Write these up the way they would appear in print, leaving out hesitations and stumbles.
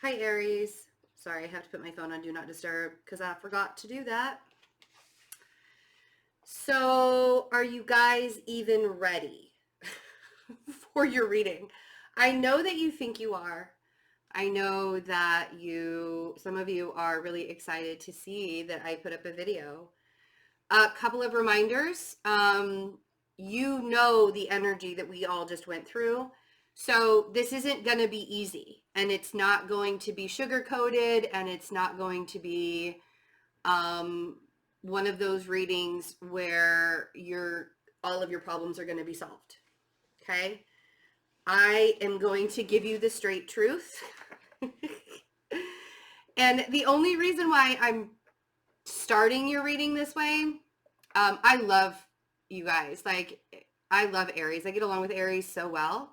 Hi, Aries. Sorry, I have to put my phone on Do Not Disturb because I forgot to do that. So, are you guys even ready for your reading? I know that you think you are. I know that some of you are really excited to see that I put up a video. A couple of reminders. You know the energy that we all just went through. So this isn't going to be easy, and it's not going to be sugar-coated, and it's not going to be one of those readings where all of your problems are going to be solved. Okay? I am going to give you the straight truth. And the only reason why I'm starting your reading this way, I love you guys. Like, I love Aries. I get along with Aries so well.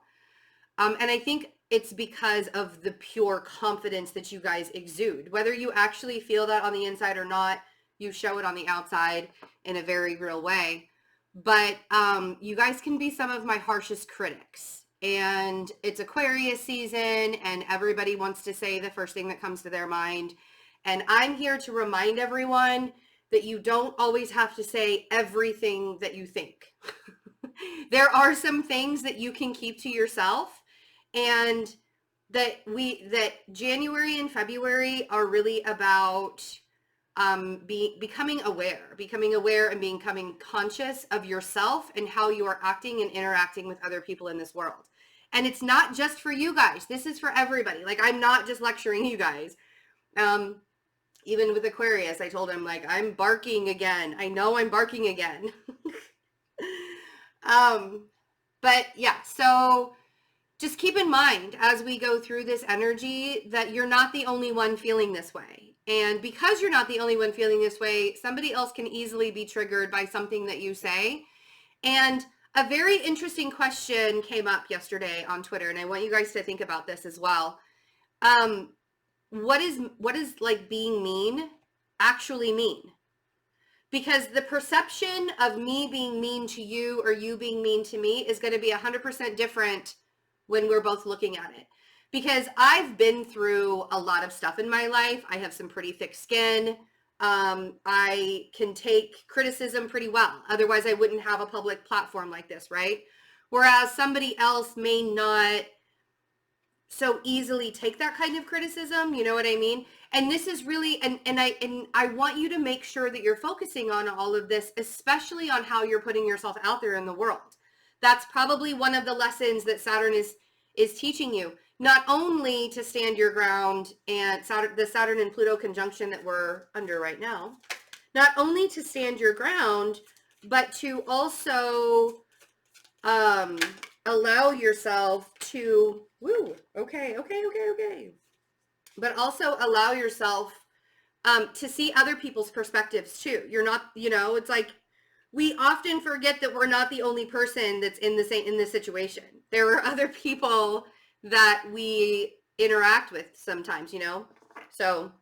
And I think it's because of the pure confidence that you guys exude. Whether you actually feel that on the inside or not, you show it on the outside in a very real way. But you guys can be some of my harshest critics. And it's Aquarius season, and everybody wants to say the first thing that comes to their mind. And I'm here to remind everyone that you don't always have to say everything that you think. There are some things that you can keep to yourself, and that January and February are really about becoming aware and becoming conscious of yourself and how you are acting and interacting with other people in this world. And it's not just for you guys. This is for everybody. Like, I'm not just lecturing you guys. Even with Aquarius, I told him, like, I'm barking again. I know I'm barking again. But yeah, so just keep in mind as we go through this energy that you're not the only one feeling this way. And because you're not the only one feeling this way, somebody else can easily be triggered by something that you say. And a very interesting question came up yesterday on Twitter, and I want you guys to think about this as well. What is like being mean actually mean? Because the perception of me being mean to you or you being mean to me is going to be 100% different when we're both looking at it. Because I've been through a lot of stuff in my life. I have some pretty thick skin. I can take criticism pretty well. Otherwise, I wouldn't have a public platform like this, right? Whereas somebody else may not so easily take that kind of criticism, you know what I mean? And this is really, and I want you to make sure that you're focusing on all of this, especially on how you're putting yourself out there in the world. That's probably one of the lessons that Saturn is teaching you, not only to stand your ground, and the Saturn and Pluto conjunction that we're under right now, not only to stand your ground, but to also allow yourself to, but also allow yourself to see other people's perspectives too. You're not, it's like, we often forget that we're not the only person that's in this situation. There are other people that we interact with sometimes, so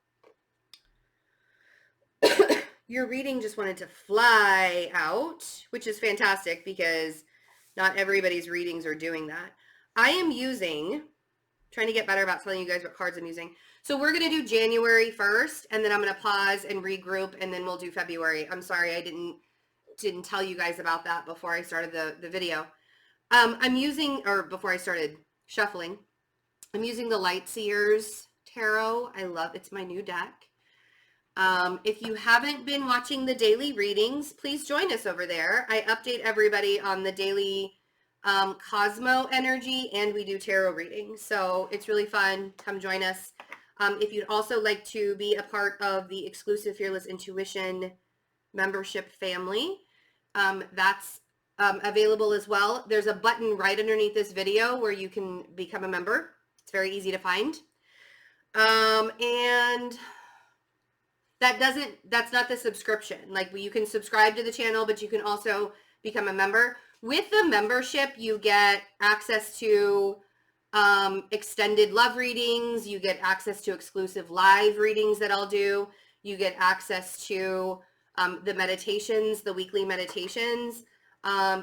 your reading just wanted to fly out, which is fantastic because not everybody's readings are doing that. I am trying to get better about telling you guys what cards I'm using. So we're going to do January 1st, and then I'm going to pause and regroup, and then we'll do February. I'm sorry I didn't tell you guys about that before I started the video. Before I started shuffling, I'm using the Lightseers Tarot. It's my new deck. If you haven't been watching the daily readings, please join us over there. I update everybody on the daily Cosmo energy, and we do tarot readings. So it's really fun. Come join us. If you'd also like to be a part of the exclusive Fearless Intuition membership family, that's available as well. There's a button right underneath this video where you can become a member. It's very easy to find. And that's not the subscription. Like, you can subscribe to the channel, but you can also become a member. With the membership, you get access to extended love readings. You get access to exclusive live readings that I'll do. You get access to the meditations, the weekly meditations.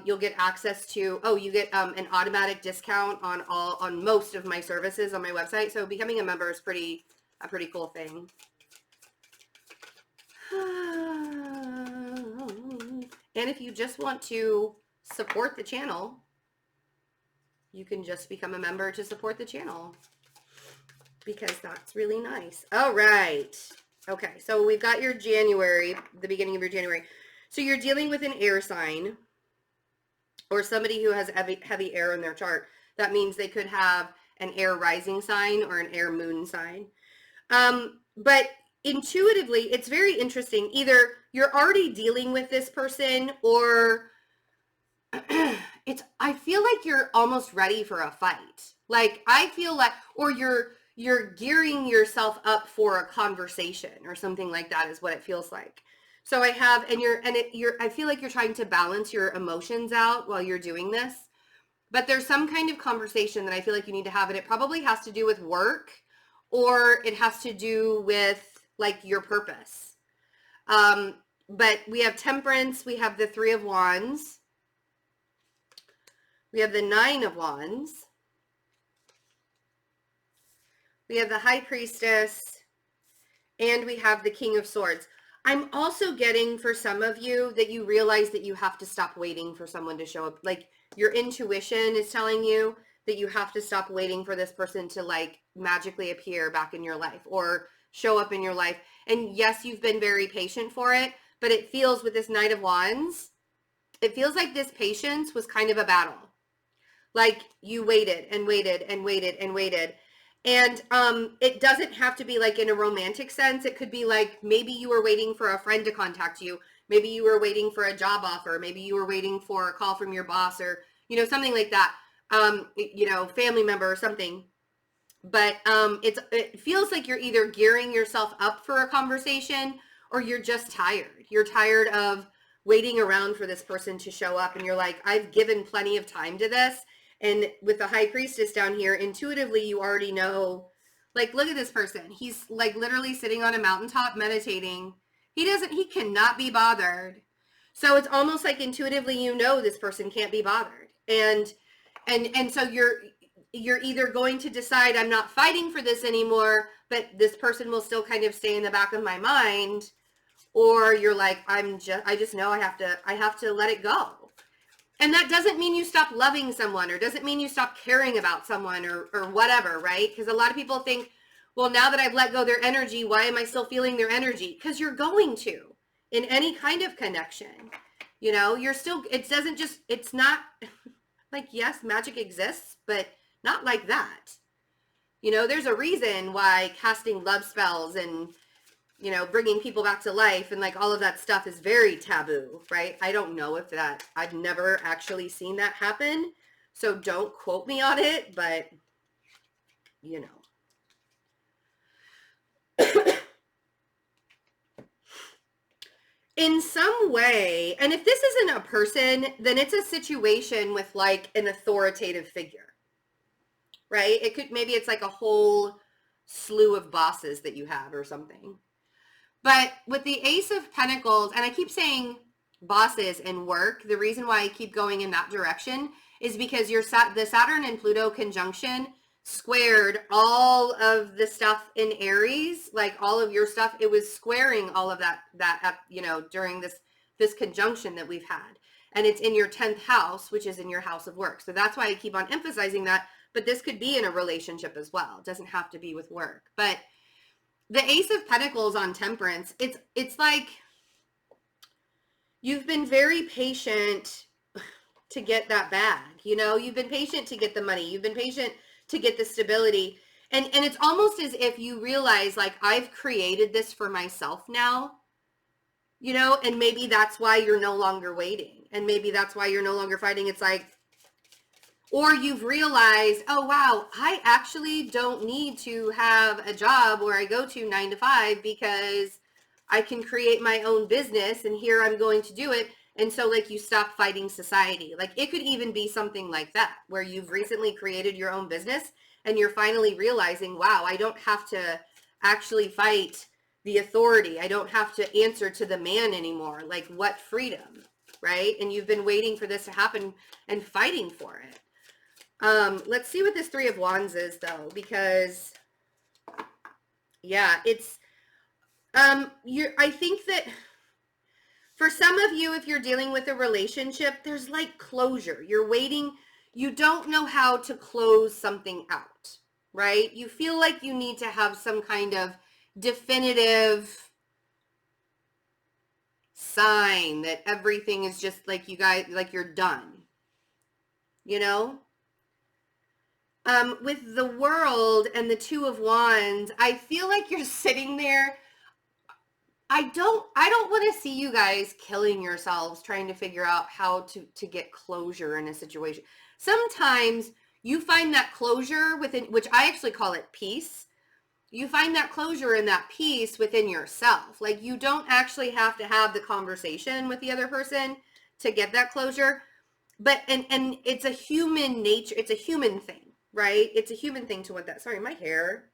You'll get access to, you get an automatic discount on most of my services on my website. So becoming a member is a pretty cool thing. And if you just want to support the channel, you can just become a member to support the channel, because that's really nice. All right. Okay, so we've got your January, the beginning of your January. So you're dealing with an air sign or somebody who has heavy air in their chart. That means they could have an air rising sign or an air moon sign. But intuitively, it's very interesting. Either you're already dealing with this person, or I feel like you're almost ready for a fight. Like, I feel like, or you're gearing yourself up for a conversation or something like that is what it feels like. So I have, I feel like you're trying to balance your emotions out while you're doing this, but there's some kind of conversation that I feel like you need to have, and it probably has to do with work, or it has to do with like your purpose. But we have Temperance, we have the Three of Wands, we have the Nine of Wands, we have the High Priestess, and we have the King of Swords. I'm also getting, for some of you, that you realize that you have to stop waiting for someone to show up. Like, your intuition is telling you that you have to stop waiting for this person to like magically appear back in your life or show up in your life. And yes, you've been very patient for it, but it feels, with this Knight of Wands, it feels like this patience was kind of a battle. Like, you waited and waited and waited and waited. And it doesn't have to be like in a romantic sense. It could be like, maybe you were waiting for a friend to contact you. Maybe you were waiting for a job offer. Maybe you were waiting for a call from your boss, or, you know, something like that. You know, family member or something. But it feels like you're either gearing yourself up for a conversation, or you're just tired. You're tired of waiting around for this person to show up, and you're like, I've given plenty of time to this. And with the High Priestess down here, intuitively, you already know, like, look at this person. He's like literally sitting on a mountaintop meditating. He cannot be bothered. So it's almost like intuitively, you know, this person can't be bothered. And so you're either going to decide, I'm not fighting for this anymore, but this person will still kind of stay in the back of my mind. Or you're like, I just know I have to let it go. And that doesn't mean you stop loving someone, or doesn't mean you stop caring about someone, or whatever, right? Because a lot of people think, well, now that I've let go their energy, why am I still feeling their energy? Because you're going to, in any kind of connection. You know, you're still, it's not like, yes, magic exists, but not like that. You know, there's a reason why casting love spells and, you know, bringing people back to life and like all of that stuff is very taboo, right? I don't know if I've never actually seen that happen. So don't quote me on it, but you know. In some way, and if this isn't a person, then it's a situation with like an authoritative figure, right? Maybe it's like a whole slew of bosses that you have or something. But with the Ace of Pentacles, and I keep saying bosses and work, the reason why I keep going in that direction is because the Saturn and Pluto conjunction squared all of the stuff in Aries, like all of your stuff. It was squaring all of that you know, during this conjunction that we've had. And it's in your 10th house, which is in your house of work. So that's why I keep on emphasizing that. But this could be in a relationship as well. It doesn't have to be with work. But the Ace of Pentacles on Temperance, it's like you've been very patient to get that bag. You know, you've been patient to get the money. You've been patient to get the stability. And it's almost as if you realize, like, I've created this for myself now, you know, and maybe that's why you're no longer waiting. And maybe that's why you're no longer fighting. It's like, or you've realized, oh, wow, I actually don't need to have a job where I go to 9 to 5 because I can create my own business, and here I'm going to do it. And so like you stop fighting society. Like it could even be something like that, where you've recently created your own business and you're finally realizing, wow, I don't have to actually fight the authority. I don't have to answer to the man anymore. Like, what freedom, right? And you've been waiting for this to happen and fighting for it. Let's see what this Three of Wands is, though, because, yeah, it's, I think that for some of you, if you're dealing with a relationship, there's like closure. You're waiting. You don't know how to close something out, right? You feel like you need to have some kind of definitive sign that everything is just like you guys, like you're done, you know? With the World and the Two of Wands, I feel like you're sitting there. I don't want to see you guys killing yourselves trying to figure out how to get closure in a situation. Sometimes you find that closure within, which I actually call it peace. You find that closure and that peace within yourself. Like, you don't actually have to have the conversation with the other person to get that closure. But, and it's a human nature. It's a human thing, right? It's a human thing to want that. Sorry, my hair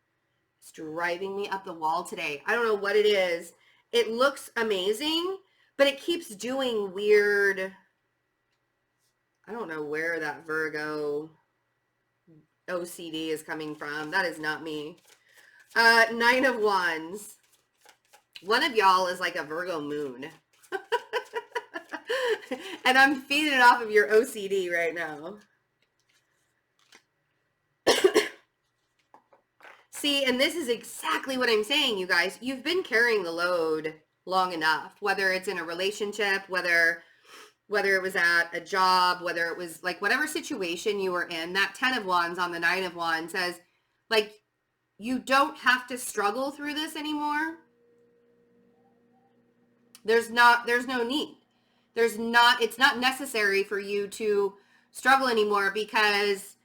is driving me up the wall today. I don't know what it is. It looks amazing, but it keeps doing weird. I don't know where that Virgo OCD is coming from. That is not me. Nine of Wands. One of y'all is like a Virgo moon. And I'm feeding it off of your OCD right now. See, and this is exactly what I'm saying, you guys. You've been carrying the load long enough, whether it's in a relationship, whether it was at a job, whether it was like whatever situation you were in. That 10 of Wands on the 9 of Wands says, like, you don't have to struggle through this anymore. There's no need. It's not necessary for you to struggle anymore because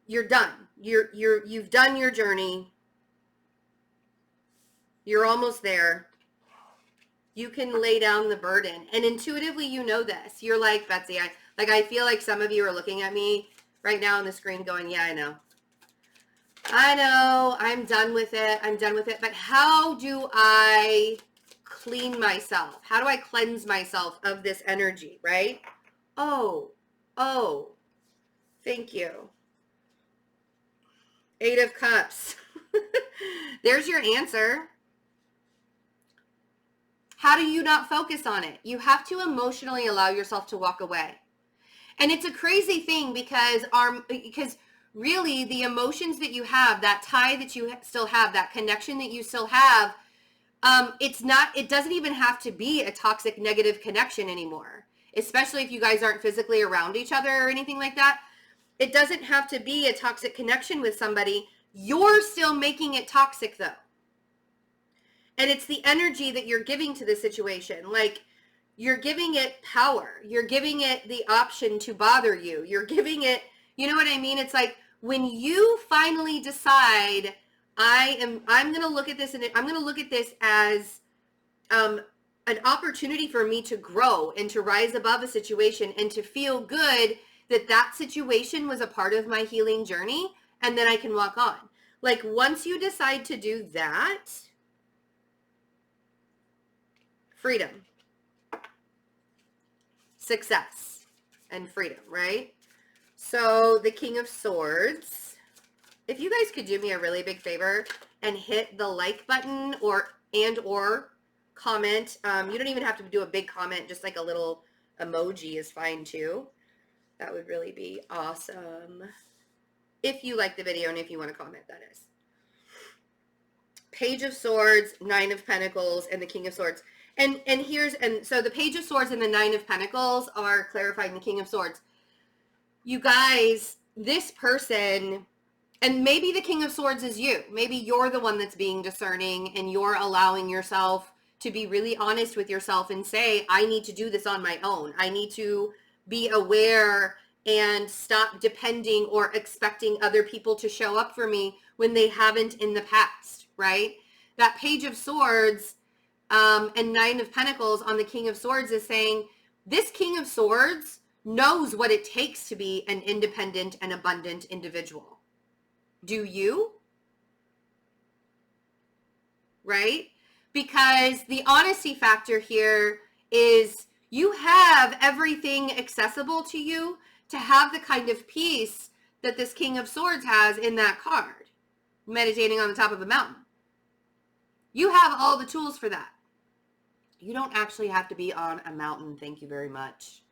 you're done. You've done your journey. You're almost there. You can lay down the burden. And intuitively, you know this. You're like, Betsy, I feel like some of you are looking at me right now on the screen going, yeah, I know. I'm done with it. I'm done with it. But how do I clean myself? How do I cleanse myself of this energy, right? Oh, thank you. 8 of Cups. There's your answer. How do you not focus on it? You have to emotionally allow yourself to walk away. And it's a crazy thing because really the emotions that you have, that tie that you still have, that connection that you still have, it doesn't even have to be a toxic negative connection anymore, especially if you guys aren't physically around each other or anything like that. It doesn't have to be a toxic connection with somebody. You're still making it toxic though. And it's the energy that you're giving to the situation. Like, you're giving it power. You're giving it the option to bother you. You're giving it, you know what I mean? It's like when you finally decide, I'm going to look at this and I'm going to look at this as an opportunity for me to grow and to rise above a situation and to feel good that situation was a part of my healing journey, and then I can walk on. Like, once you decide to do that, freedom, success, and freedom, right? So the King of Swords, if you guys could do me a really big favor and hit the like button or comment. You don't even have to do a big comment, just like a little emoji is fine too. That would really be awesome. If you like the video and if you want to comment, that is. Page of Swords, 9 of Pentacles, and the King of Swords. And so the Page of Swords and the 9 of Pentacles are clarifying the King of Swords. You guys, this person, and maybe the King of Swords is you. Maybe you're the one that's being discerning and you're allowing yourself to be really honest with yourself and say, I need to do this on my own. I need to be aware and stop depending or expecting other people to show up for me when they haven't in the past, right? That Page of Swords and 9 of Pentacles on the King of Swords is saying, this King of Swords knows what it takes to be an independent and abundant individual. Do you? Right? Because the honesty factor here is You have everything accessible to you to have the kind of peace that this King of Swords has in that card, meditating on the top of a mountain. You have all the tools for that. You don't actually have to be on a mountain, thank you very much.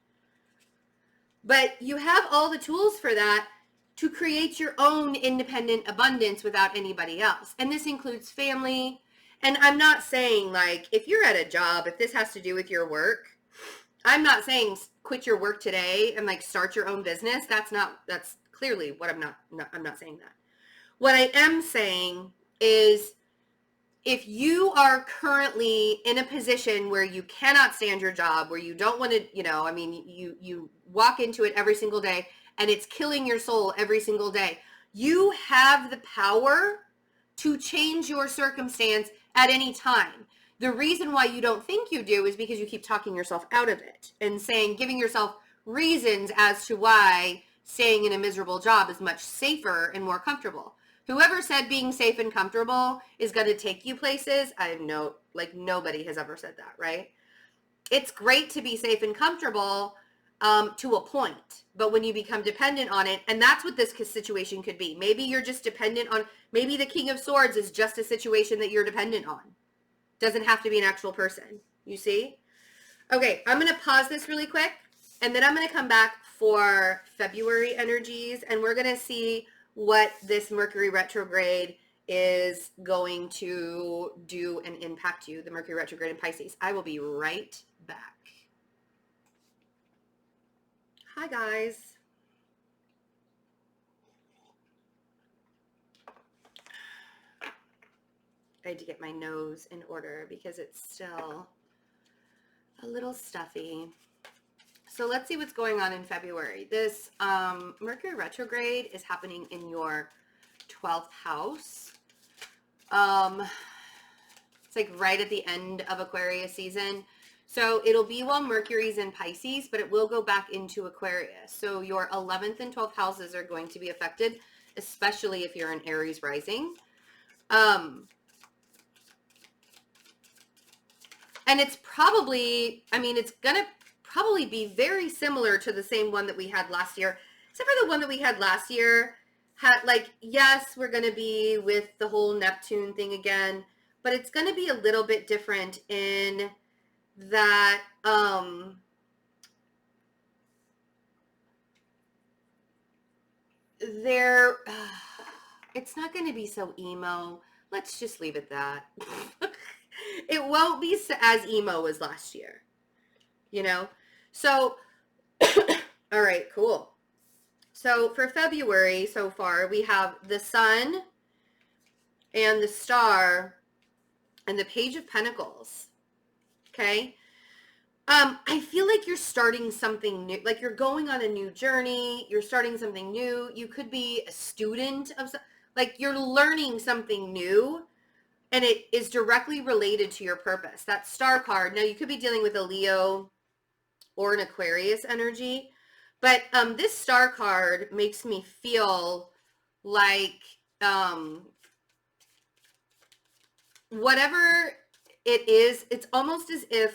But you have all the tools for that to create your own independent abundance without anybody else. And this includes family. And I'm not saying, like, if you're at a job, if this has to do with your work, I'm not saying quit your work today and like start your own business. That's clearly what I'm not saying that. What I am saying is, if you are currently in a position where you cannot stand your job, where you don't want to, you walk into it every single day and it's killing your soul every single day, you have the power to change your circumstance at any time. The reason why you don't think you do is because you keep talking yourself out of it and giving yourself reasons as to why staying in a miserable job is much safer and more comfortable. Whoever said being safe and comfortable is going to take you places, nobody has ever said that, right? It's great to be safe and comfortable to a point, but when you become dependent on it, and that's what this situation could be. Maybe you're just dependent on, maybe the King of Swords is just a situation that you're dependent on. Doesn't have to be an actual person, you see? Okay, I'm going to pause this really quick, and then I'm going to come back for February energies, and we're going to see what this Mercury retrograde is going to do and impact you, the Mercury retrograde in Pisces. I will be right back. Hi, guys. I had to get my nose in order because it's still a little stuffy. So let's see what's going on in February. This Mercury retrograde is happening in your 12th house. It's like right at the end of Aquarius season. So it'll be while Mercury's in Pisces, but it will go back into Aquarius. So your 11th and 12th houses are going to be affected, especially if you're an Aries rising. And it's probably, it's going to probably be very similar to the same one that we had last year, except for the one that we had last year had, yes, we're going to be with the whole Neptune thing again, but it's going to be a little bit different in that, it's not going to be so emo. Let's just leave it that. It won't be as emo as last year, So, all right, cool. So for February so far, we have the Sun and the Star and the Page of Pentacles. Okay. I feel like you're starting something new, like you're going on a new journey. You're starting something new. You could be a student of, like you're learning something new, and it is directly related to your purpose. That Star card. Now you could be dealing with a Leo or an Aquarius energy, but this Star card makes me feel like whatever it is, it's almost as if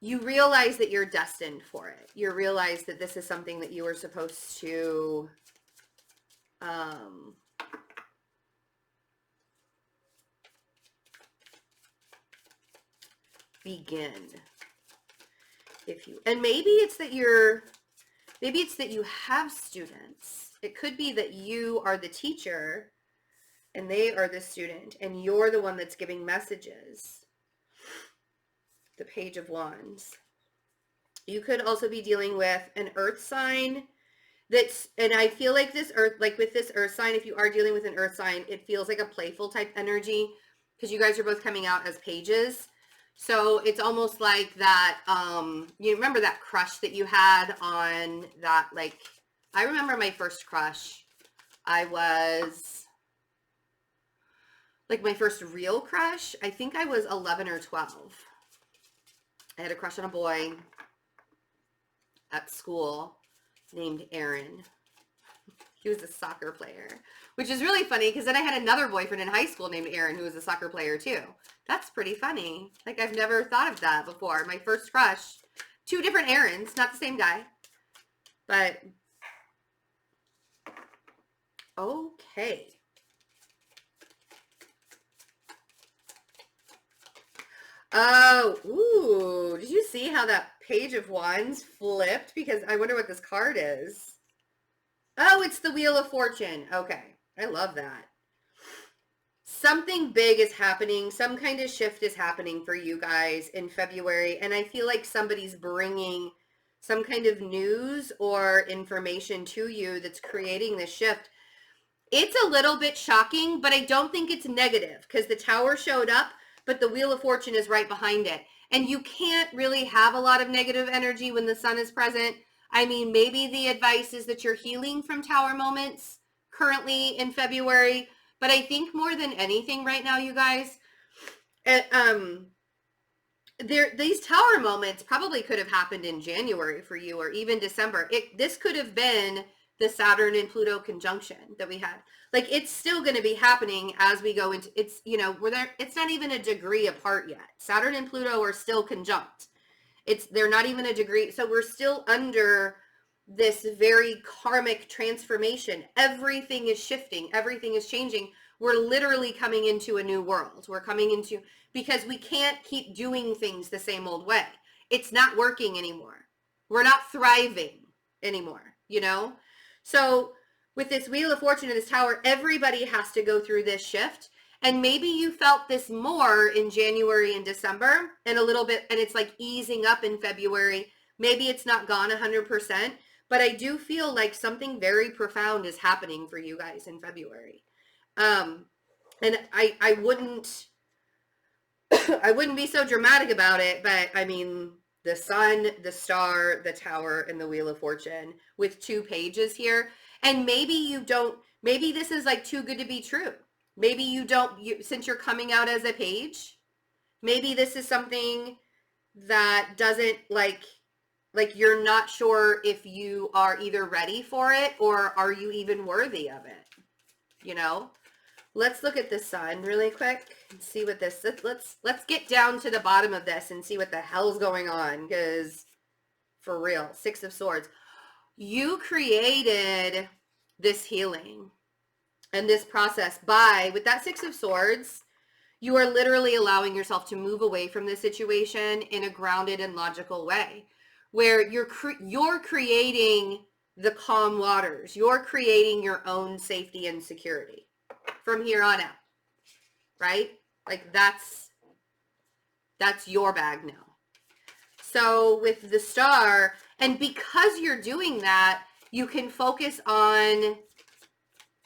you realize that you're destined for it. You realize that this is something that you were supposed to begin. And maybe it's that you have students. It could be that you are the teacher and they are the student and you're the one that's giving messages. The Page of Wands. You could also be dealing with an earth sign and I feel like this earth, like with this earth sign, if you are dealing with an earth sign, it feels like a playful type energy because you guys are both coming out as pages. So it's almost like that, you remember that crush that you had on that, I remember my first crush. I was, my first real crush, I think I was 11 or 12. I had a crush on a boy at school named Aaron. He was a soccer player. which is really funny because then I had another boyfriend in high school named Aaron who was a soccer player too. That's pretty funny. Like, I've never thought of that before. My first crush, two different Aarons, not the same guy. But, okay. Oh, ooh, did you see how that Page of Wands flipped? Because I wonder what this card is. Oh, it's the Wheel of Fortune. Okay, I love that. Something big is happening. Some kind of shift is happening for you guys in February. And I feel like somebody's bringing some kind of news or information to you that's creating this shift. It's a little bit shocking, but I don't think it's negative because the Tower showed up, but the Wheel of Fortune is right behind it. And you can't really have a lot of negative energy when the Sun is present. I mean, maybe the advice is that you're healing from Tower moments currently in February, but I think more than anything right now, you guys, these Tower moments probably could have happened in January for you or even December. This could have been the Saturn and Pluto conjunction that we had. Like, it's still going to be happening as we go into, it's, you know, it's not even a degree apart yet. Saturn and Pluto are still conjunct. They're not even a degree. So we're still under this very karmic transformation. Everything is shifting. Everything is changing. We're literally coming into a new world. We're coming into, because we can't keep doing things the same old way. It's not working anymore. We're not thriving anymore, you know? So with this Wheel of Fortune and this Tower, everybody has to go through this shift. And maybe you felt this more in January and December and a little bit, and it's like easing up in February. Maybe it's not gone 100%, but I do feel like something very profound is happening for you guys in February. And I wouldn't I wouldn't be so dramatic about it, but I mean, the Sun, the Star, the Tower, and the Wheel of Fortune with two pages here. And maybe you don't, maybe this is like too good to be true. Maybe you don't, since you're coming out as a page, maybe this is something that doesn't like you're not sure if you are either ready for it or are you even worthy of it, you know? Let's look at the Sun really quick and see what this, let's get down to the bottom of this and see what the hell's going on, because for real, Six of Swords. You created this healing and this process with that Six of Swords, you are literally allowing yourself to move away from the situation in a grounded and logical way, where you're creating the calm waters. You're creating your own safety and security from here on out, right? Like, that's your bag now. So with the Star, and because you're doing that, you can focus on,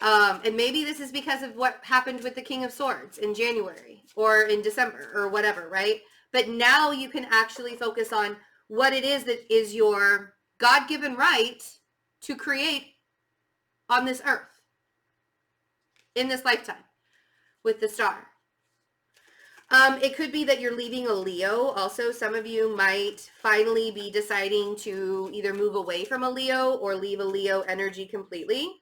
and maybe this is because of what happened with the King of Swords in January or in December or whatever, right? But now you can actually focus on what it is that is your God-given right to create on this earth, in this lifetime, with the Star. It could be that you're leaving a Leo. Also, some of you might finally be deciding to either move away from a Leo or leave a Leo energy completely.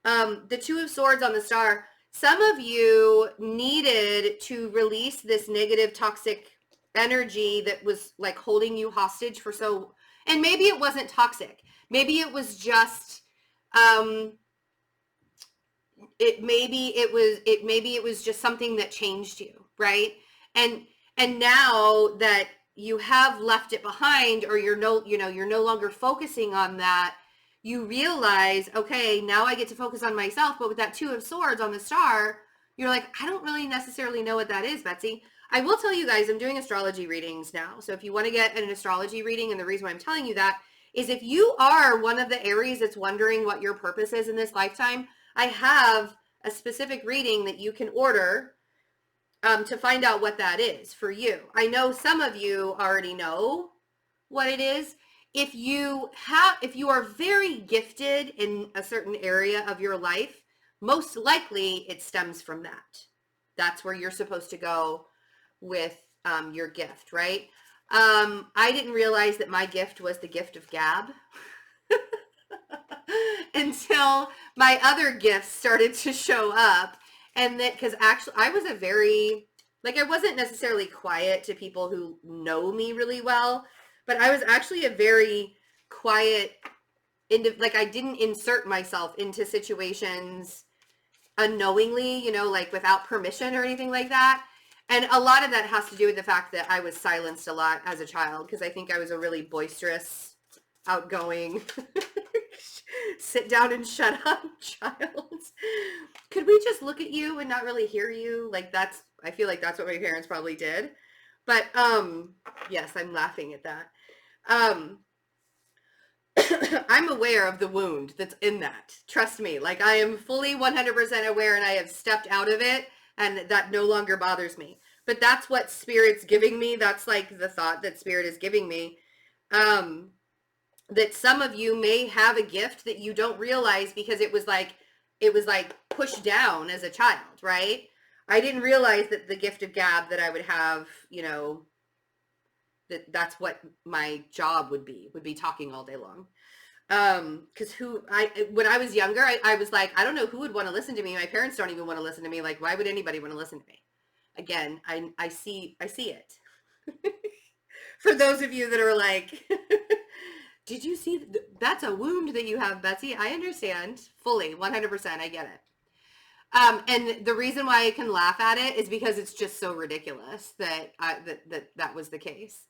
The Two of Swords on the Star, some of you needed to release this negative, toxic energy that was like holding you hostage for and maybe it wasn't toxic. Maybe it was just, maybe it was just something that changed you, right? And now that you have left it behind, or you're no longer focusing on that, you realize, okay, now I get to focus on myself. But with that Two of Swords on the Star, you're like, I don't really necessarily know what that is, Betsy. I will tell you guys, I'm doing astrology readings now. So if you want to get an astrology reading, and the reason why I'm telling you that is if you are one of the Aries that's wondering what your purpose is in this lifetime, I have a specific reading that you can order to find out what that is for you. I know some of you already know what it is. If you are very gifted in a certain area of your life, most likely it stems from that. That's where you're supposed to go with your gift, right? I didn't realize that my gift was the gift of gab. until my other gifts started to show up. And that, because actually I was a very, like, I wasn't necessarily quiet to people who know me really well, but I was actually a very quiet, like, I didn't insert myself into situations unknowingly, you know, like without permission or anything like that. And a lot of that has to do with the fact that I was silenced a lot as a child, because I think I was a really boisterous, outgoing, sit down and shut up child. Could we just look at you and not really hear you? Like, that's, I feel like that's what my parents probably did. But yes, I'm laughing at that. I'm aware of the wound that's in that. Trust me. Like, I am fully 100% aware, and I have stepped out of it, and that no longer bothers me. But that's what Spirit's giving me. That's like the thought that Spirit is giving me. That some of you may have a gift that you don't realize because it was like pushed down as a child, right? I didn't realize that the gift of gab that I would have, you know, that's what my job would be talking all day long. Because when I was younger, I was like, I don't know who would want to listen to me. My parents don't even want to listen to me. Like, why would anybody want to listen to me? Again, I see it. For those of you that are like, did you see, that's a wound that you have, Betsy? I understand fully, 100%. I get it. And the reason why I can laugh at it is because it's just so ridiculous that that was the case.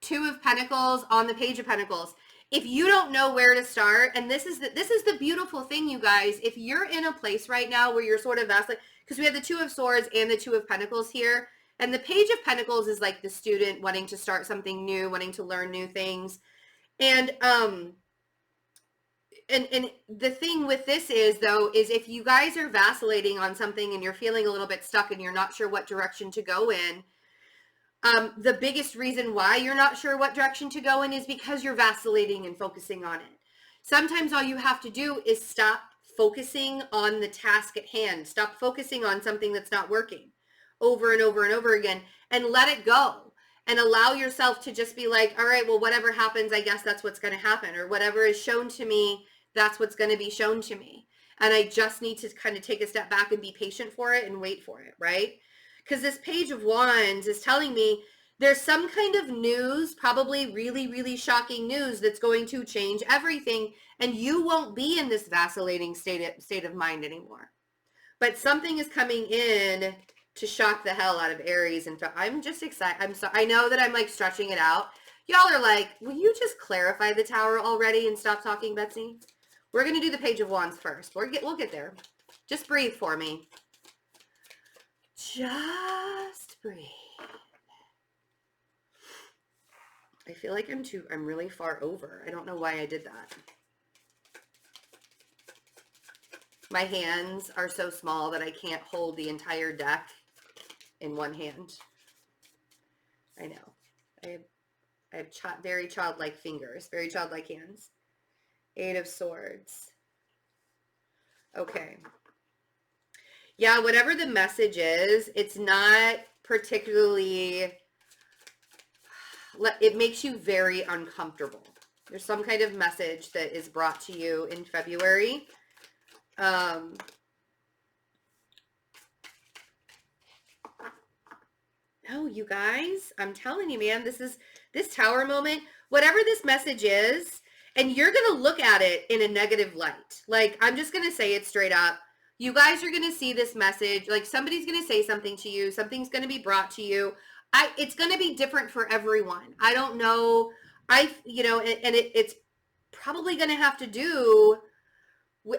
Two of Pentacles on the Page of Pentacles. If you don't know where to start, and this is the beautiful thing, you guys, if you're in a place right now where you're sort of vacillating, because we have the Two of Swords and the Two of Pentacles here, and the Page of Pentacles is like the student wanting to start something new, wanting to learn new things. And the thing with this is, though, is if you guys are vacillating on something and you're feeling a little bit stuck and you're not sure what direction to go in, the biggest reason why you're not sure what direction to go in is because you're vacillating and focusing on it. Sometimes all you have to do is stop focusing on the task at hand. Stop focusing on something that's not working over and over and over again, and let it go. And allow yourself to just be like, all right, well, whatever happens, I guess that's what's going to happen. Or whatever is shown to me, that's what's going to be shown to me. And I just need to kind of take a step back and be patient for it and wait for it, right? Because this Page of Wands is telling me there's some kind of news, probably really, really shocking news, that's going to change everything, and you won't be in this vacillating state of mind anymore. But something is coming in to shock the hell out of Aries, and I'm just excited. I know that I'm like stretching it out. Y'all are like, will you just clarify the Tower already and stop talking, Betsy? We're going to do the Page of Wands first. We'll get there. Just breathe for me. Just breathe. I feel like I'm really far over. I don't know why I did that. My hands are so small that I can't hold the entire deck in one hand. I know. I have very childlike fingers, very childlike hands. Eight of Swords. Okay. Yeah, whatever the message is, it's not particularly, it makes you very uncomfortable. There's some kind of message that is brought to you in February. No, you guys, I'm telling you, man, this Tower moment, whatever this message is, and you're going to look at it in a negative light. Like, I'm just going to say it straight up. You guys are going to see this message, like somebody's going to say something to you, something's going to be brought to you. It's going to be different for everyone. I don't know. It's probably going to have to do,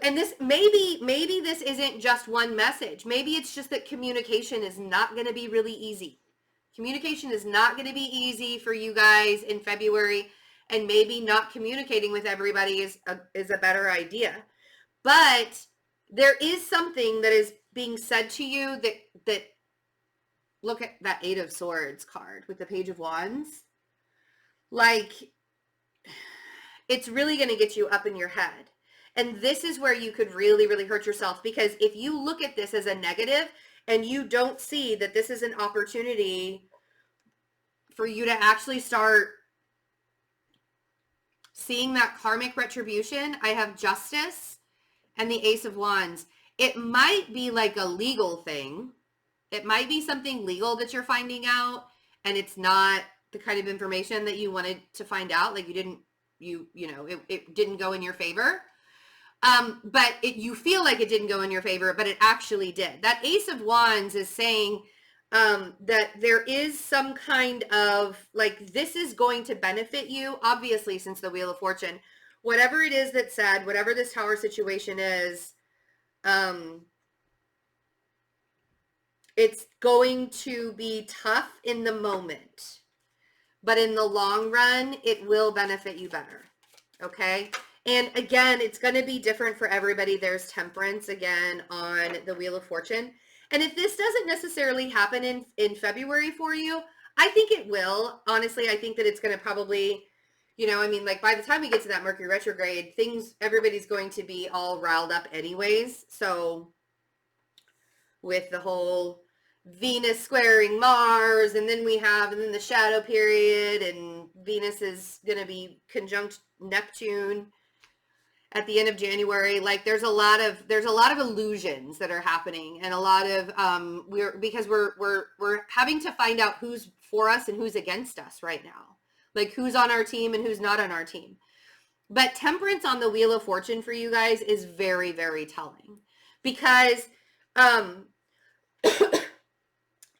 and this, maybe this isn't just one message. Maybe it's just that communication is not going to be really easy. Communication is not going to be easy for you guys in February, and maybe not communicating with everybody is a better idea. But there is something that is being said to you that look at that Eight of Swords card with the Page of Wands. Like, it's really going to get you up in your head. And this is where you could really, really hurt yourself, because if you look at this as a negative and you don't see that this is an opportunity for you to actually start seeing that karmic retribution, I have Justice and the Ace of Wands. It might be like a legal thing. It might be something legal that you're finding out, and it's not the kind of information that you wanted to find out. Like it didn't go in your favor. But you feel like it didn't go in your favor, but it actually did. That Ace of Wands is saying that there is some kind of, like, this is going to benefit you, obviously, since the Wheel of Fortune. Whatever it is that said, whatever this Tower situation is, it's going to be tough in the moment, but in the long run, it will benefit you better, okay? And again, it's going to be different for everybody. There's Temperance again on the Wheel of Fortune. And if this doesn't necessarily happen in February for you, I think it will. Honestly, I think that it's going to probably, like by the time we get to that Mercury retrograde, everybody's going to be all riled up anyways. So with the whole Venus squaring Mars, and then the shadow period, and Venus is going to be conjunct Neptune at the end of January. Like there's a lot of illusions that are happening, and a lot of we're having to find out who's for us and who's against us right now, like who's on our team and who's not on our team. But Temperance on the Wheel of Fortune for you guys is very, very telling, because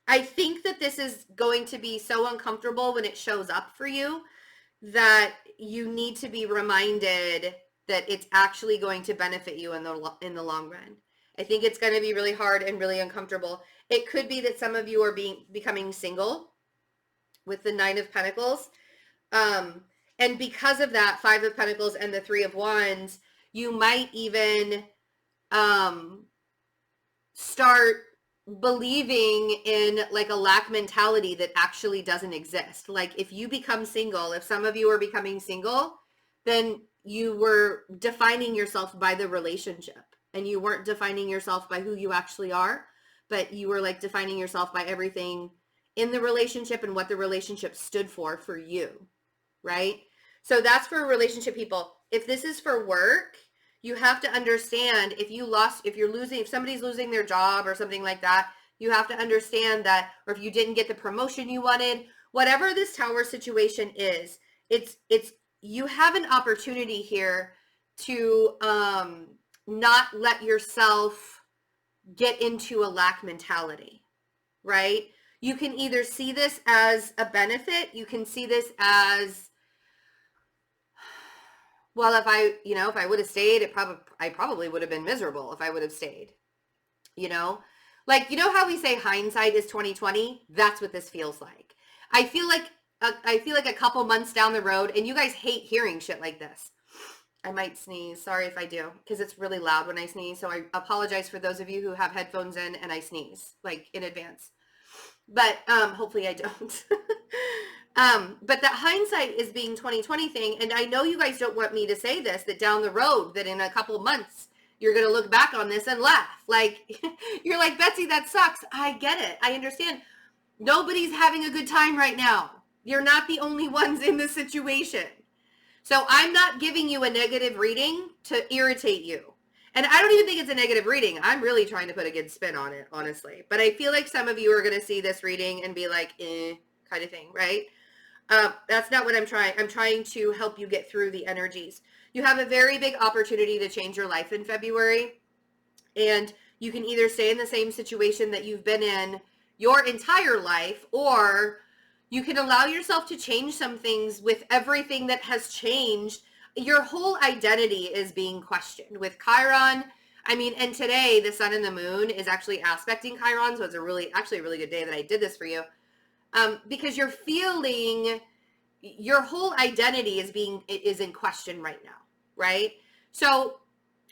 I think that this is going to be so uncomfortable when it shows up for you that you need to be reminded that it's actually going to benefit you in the long run. I think it's going to be really hard and really uncomfortable. It could be that some of you are becoming single with the Nine of Pentacles. And because of that, Five of Pentacles and the Three of Wands, you might even start believing in like a lack mentality that actually doesn't exist. Like if you become single, if some of you are becoming single, then you were defining yourself by the relationship, and you weren't defining yourself by who you actually are, but you were like defining yourself by everything in the relationship and what the relationship stood for you, right? So that's for relationship people. If this is for work, you have to understand if somebody's losing their job or something like that, you have to understand that, or if you didn't get the promotion you wanted, whatever this Tower situation is, you have an opportunity here to not let yourself get into a lack mentality, right? You can either see this as a benefit, you can see this as, well, if I would have stayed, I probably would have been miserable if I would have stayed, like, how we say hindsight is 2020, that's what this feels like. I feel like a couple months down the road, and you guys hate hearing shit like this. I might sneeze. Sorry if I do, because it's really loud when I sneeze. So I apologize for those of you who have headphones in and I sneeze, like, in advance. But hopefully I don't. But that hindsight is being 2020 thing. And I know you guys don't want me to say this, that down the road, that in a couple months, you're going to look back on this and laugh. Like, you're like, Betsy, that sucks. I get it. I understand. Nobody's having a good time right now. You're not the only ones in this situation. So I'm not giving you a negative reading to irritate you. And I don't even think it's a negative reading. I'm really trying to put a good spin on it, honestly. But I feel like some of you are going to see this reading and be like, kind of thing, right? That's not what I'm trying. I'm trying to help you get through the energies. You have a very big opportunity to change your life in February. And you can either stay in the same situation that you've been in your entire life, or you can allow yourself to change some things. With everything that has changed, your whole identity is being questioned. With Chiron, and today the sun and the moon is actually aspecting Chiron, so it's actually a really good day that I did this for you. Because you're feeling your whole identity is in question right now, right? So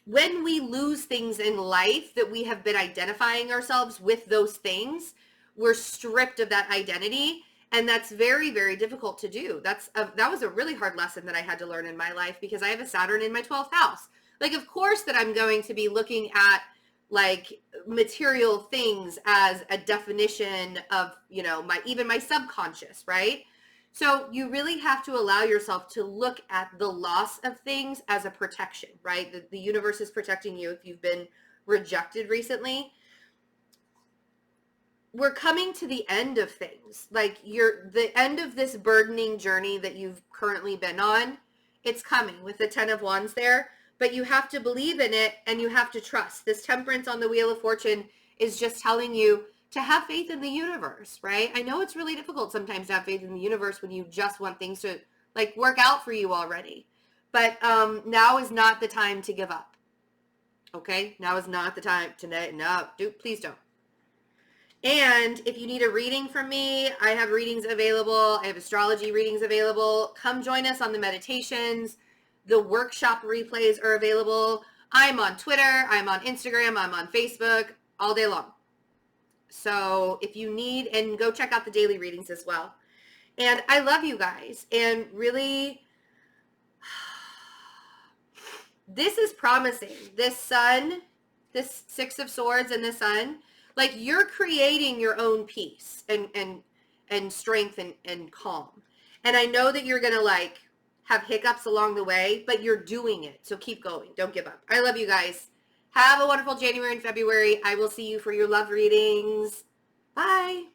when we lose things in life that we have been identifying ourselves with those things, we're stripped of that identity. And that's very, very difficult to do. That was a really hard lesson that I had to learn in my life, because I have a Saturn in my 12th house. Like, of course that I'm going to be looking at like material things as a definition of, even my subconscious, right? So you really have to allow yourself to look at the loss of things as a protection, right? The universe is protecting you if you've been rejected recently. We're coming to the end of things. Like the end of this burdening journey that you've currently been on. It's coming with the 10 of Wands there, but you have to believe in it and you have to trust. This Temperance on the Wheel of Fortune is just telling you to have faith in the universe, right? I know it's really difficult sometimes to have faith in the universe when you just want things to like work out for you already. But now is not the time to give up. Okay? Now is not the time to no, please don't. And if you need a reading from me, I have readings available. I have astrology readings available. Come join us on the meditations. The workshop replays are available. I'm on Twitter. I'm on Instagram. I'm on Facebook all day long. So if you need, and go check out the daily readings as well. And I love you guys. And really, this is promising. This sun, this Six of Swords and the sun, like you're creating your own peace and strength and calm. And I know that you're going to like have hiccups along the way, but you're doing it. So keep going. Don't give up. I love you guys. Have a wonderful January and February. I will see you for your love readings. Bye.